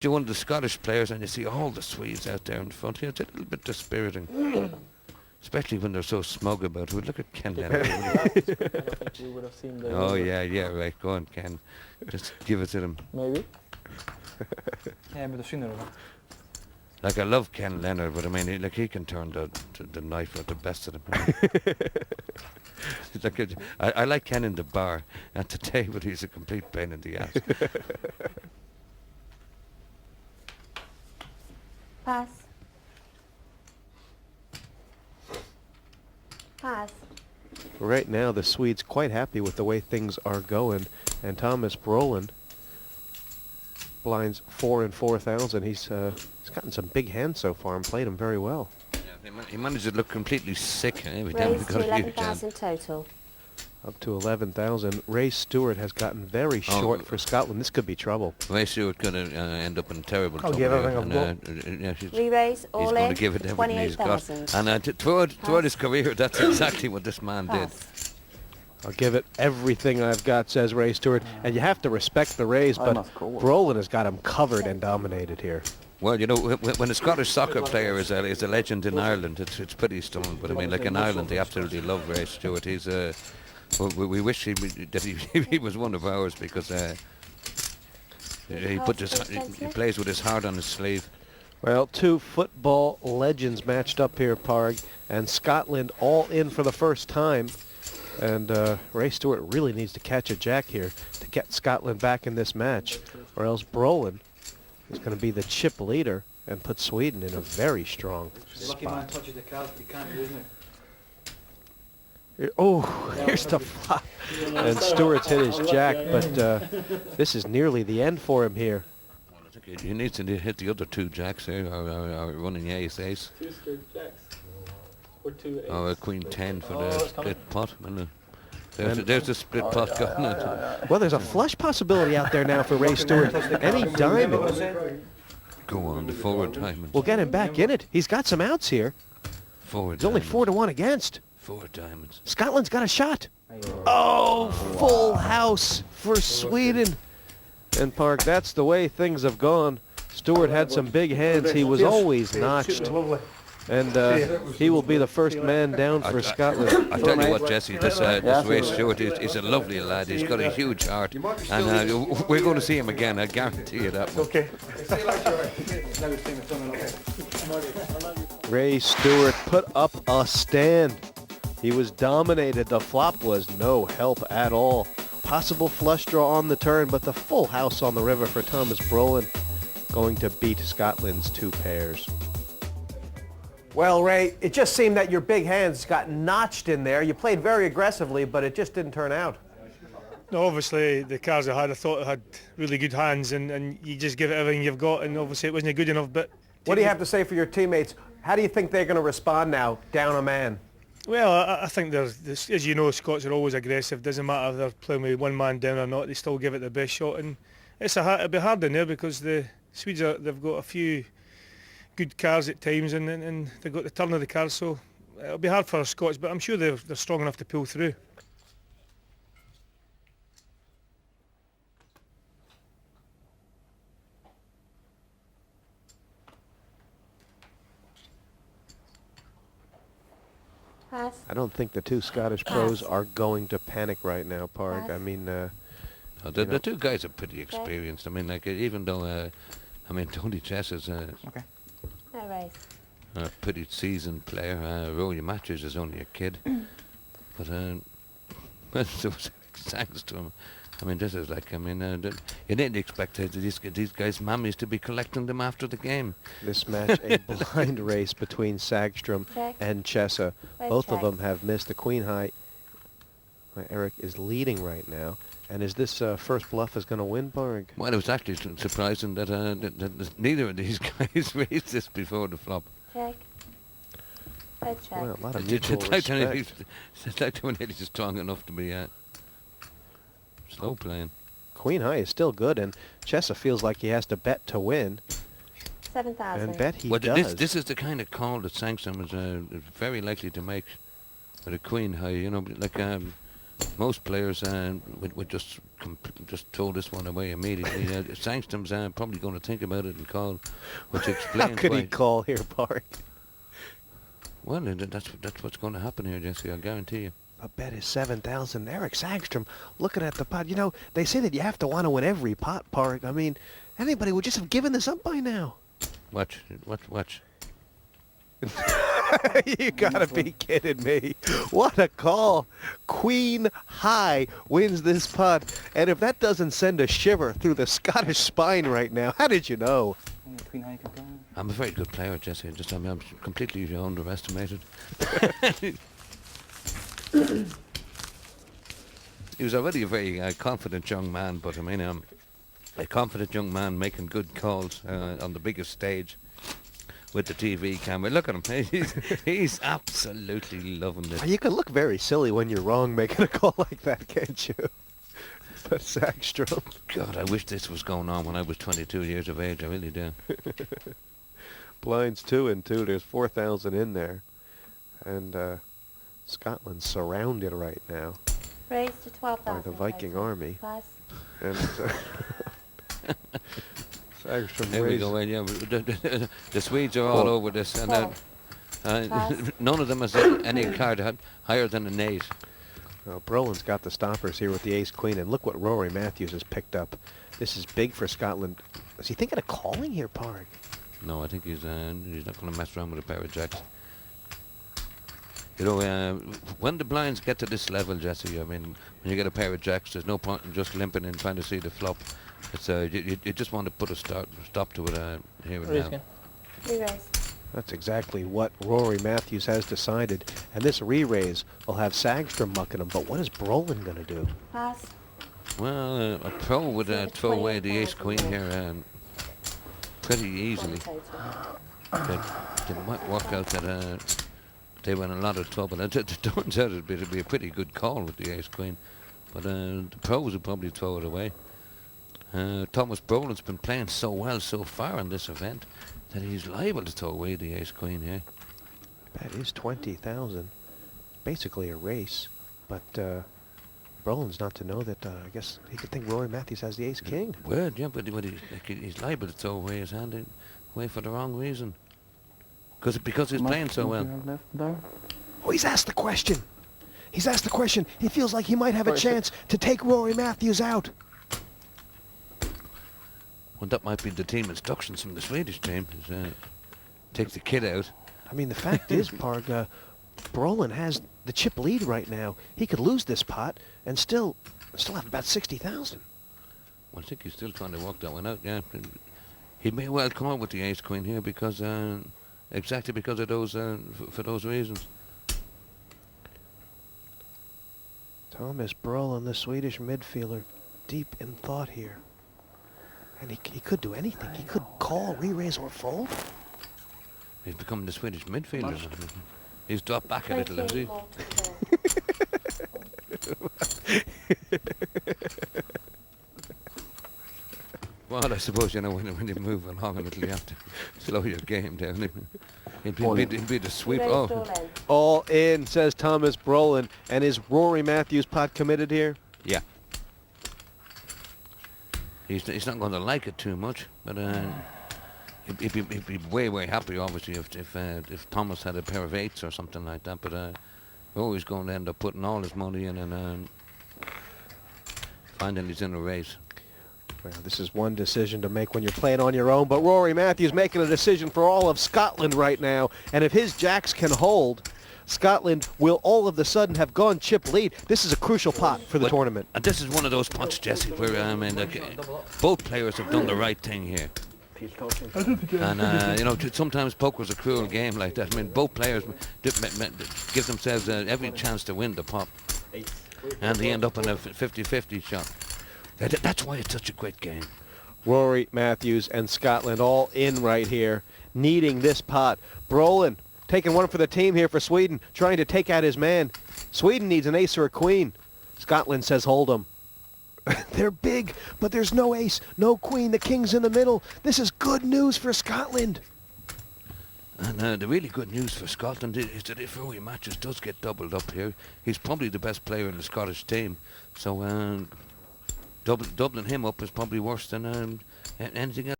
you're one of the Scottish players and you see all the Swedes out there in front here, it's a little bit dispiriting. Especially when they're so smug about it. Look at Ken Leonard. We would have seen the Oh, yeah, right. Go on, Ken. Just give it to them. maybe. Yeah, but I've seen it. Like, I love Ken Leonard, but I mean, he can turn the knife at the best of them. I like Ken in the bar at the table. He's a complete pain in the ass. Pass. Pass. Right now, the Swedes quite happy with the way things are going, and Thomas Brolin blinds 4 and 4,000. He's gotten some big hands so far and played them very well. Yeah, he managed to look completely sick every time he Raise got to a huge hand. 11,000 total. Up to 11,000. Ray Stewart has gotten very short for Scotland. This could be trouble. Ray Stewart going to end up in terrible I'll trouble. give here, everything I've yeah, he's Re-raise, all going in, to give it everything he's got. 28,000. And throughout his career, that's exactly what this man did. Pass. I'll give it everything I've got, says Ray Stewart. And you have to respect the Rays, but must go. Brolin has got him covered and dominated here. Well, you know, when a Scottish soccer player is a legend in Ireland, it's pretty stunning. But I mean, like in Ireland, they absolutely love Ray Stewart. He's we wish that he was one of ours because he plays with his heart on his sleeve. Well, two football legends matched up here, Parg, and Scotland all in for the first time. And Ray Stewart really needs to catch a jack here to get Scotland back in this match, or else Brolin is going to be the chip leader and put Sweden in a very strong Lucky man spot. touches the card, you can't lose it. Oh, here's the flop. And Stewart's hit his jack, but this is nearly the end for him here. Well, I think he needs to hit the other two jacks here, or running ace. Two straight jacks. Or two eights. Or a queen 10 for the it's coming. split pot. And there's the split pot going. Well, there's a flush possibility out there now for Ray Stewart. Any diamond Go on, the forward diamond. will get him back in it. He's got some outs here. Forward It's only diamond. 4-1 against. 4 diamonds. Scotland's got a shot. Oh, full house for Sweden. And Park, that's the way things have gone. Stewart had some big hands. He was always notched. Lovely. And he will be the first man down for Scotland. I tell you what, Jesse, this Ray Stewart is a lovely lad. He's got a huge heart. And we're going to see him again, I guarantee you that one. Okay. Ray Stewart put up a stand. He was dominated. The flop was no help at all. Possible flush draw on the turn, but the full house on the river for Thomas Brolin going to beat Scotland's two pairs. Well, Ray, it just seemed that your big hands got notched in there. You played very aggressively, but it just didn't turn out. No, obviously the cards I thought I had really good hands, and you just give it everything you've got, and obviously it wasn't good enough. But What do you have to say for your teammates? How do you think they're going to respond now, down a man? well, I think there's, as you know, Scots are always aggressive. Doesn't matter if they're playing with one man down or not, they still give it the best shot, and it'll be hard in there because the Swedes they've got a few good cards at times, and they've got the turn of the cards, so it'll be hard for the Scots, but I'm sure they're strong enough to pull through. Pass. I don't think the two Scottish pros are going to panic right now, Parg. I mean, The two guys are pretty experienced. I mean, like, even though, Tony Chess is No raise. a pretty seasoned player. Rory Matthews is only a kid. But, so thanks to him. I mean, this is like, you didn't expect these guys' mammies to be collecting them after the game. this match a blind race between Sagstrom Check. and Chessa. Raise Both of check. them have missed the queen high. Eric is leading right now. And is this first bluff is going to win, Parg? Well, it was actually surprising that, that neither of these guys raised this before the flop. Check. Red check. Well, a lot of It's mutual like respect. it's like when he's strong enough to be slow playing. Queen high is still good, and Chessa feels like he has to bet to win, 7,000. and bet he Well, does. this is the kind of call that Sangston is very likely to make with a queen high. You know, like most players would just throw this one away immediately. Sangstrom's probably going to think about it and call, which explains How could why. he call here, Park? Well, that's what's going to happen here, Jesse. I guarantee you. A bet is 7,000. Eric Sangstrom looking at the pot. You know, they say that you have to want to win every pot, Park. I mean, anybody would just have given this up by now. Watch. You gotta be kidding me. What a call. Queen high wins this pot. And if that doesn't send a shiver through the Scottish spine right now, how did you know? Queen high can go. I'm a very good player, Jesse. I'm completely underestimated. He was already a very confident young man, but I mean, a confident young man making good calls on the biggest stage with the TV camera. Look at him. He's absolutely loving this. You can look very silly when you're wrong making a call like that, can't you? But Sangstrom. God, I wish this was going on when I was 22 years of age. I really do. Blinds 2 and 2. There's 4,000 in there. And Scotland's surrounded right now Raise to 12,000. by the Viking army. Pass. And Sangstrom There we raised. go. Well, yeah, the Swedes are all over this, and Pass. none of them has any card higher than an 8. Well, Brolin's got the stoppers here with the ace-queen, and look what Rory Matthews has picked up. This is big for Scotland. Is he thinking of calling here, Parg? No, I think he's not going to mess around with a pair of jacks. You know, when the blinds get to this level, Jesse, I mean, when you get a pair of jacks, there's no point in just limping and trying to see the flop. It's you just want to put a stop to it here and Raise now. again. Re-raise. That's exactly what Rory Matthews has decided. And this re-raise will have Sangstrom mucking him. But what is Brolin going to do? Pass. Well, a pro would throw away the ace-queen here pretty easily. They might work out that they were in a lot of trouble. It turns out it'd be a pretty good call with the ace-queen. But the pros would probably throw it away. Thomas Brolin's been playing so well so far in this event that he's liable to throw away the ace-queen here. That is 20,000. Basically a race. But Brolin's not to know that, I guess he could think Rory Matthews has the ace-king. Weird, yeah, but he's liable to throw away his hand away for the wrong reason. Because he's playing so well. Left there. Oh, he's asked the question. He's asked the question. He feels like he might have a chance to take Rory Matthews out. Well, that might be the team instructions from the Swedish team. Take the kid out. I mean, the fact is, Parg, Brolin has the chip lead right now. He could lose this pot and still have about 60,000. Well, I think he's still trying to work that one out, yeah. He may well come out with the ace-queen here because, exactly because of those, for those reasons. Thomas Brolin, the Swedish midfielder, deep in thought here. And he could do anything. He could call, re-raise, or fold. He's becoming the Swedish midfielder. He's dropped back a little, has he? 28 more to go. Well, I suppose, you know, when you move along a little, you have to slow your game down. He'd be the sweep. Raise Oh, to 11. All in, says Thomas Brolin. And is Rory Matthews pot committed here? yeah. He's not going to like it too much, but he'd be way happy, obviously, if Thomas had a pair of 8s or something like that. But Rory's going to end up putting all his money in and finding he's in a race. Well, this is one decision to make when you're playing on your own, but Rory Matthews making a decision for all of Scotland right now. And if his jacks can hold, Scotland will all of a sudden have gone chip lead. This is a crucial pot for the But- tournament. And this is one of those pots, Jesse, where both players have done the right thing here. And you know, sometimes poker's a cruel game like that. I mean, both players give themselves every chance to win the pot, and they end up in a 50-50 shot. That's why it's such a great game. Rory Matthews and Scotland all in right here, needing this pot. Brolin taking one for the team here for Sweden, trying to take out his man. Sweden needs an ace or a queen. Scotland says hold 'em. They're big, but there's no ace, no queen. The king's in the middle. This is good news for Scotland. And the really good news for Scotland is that if Rory Matthews does get doubled up here, he's probably the best player in the Scottish team. So doubling him up is probably worse than anything else.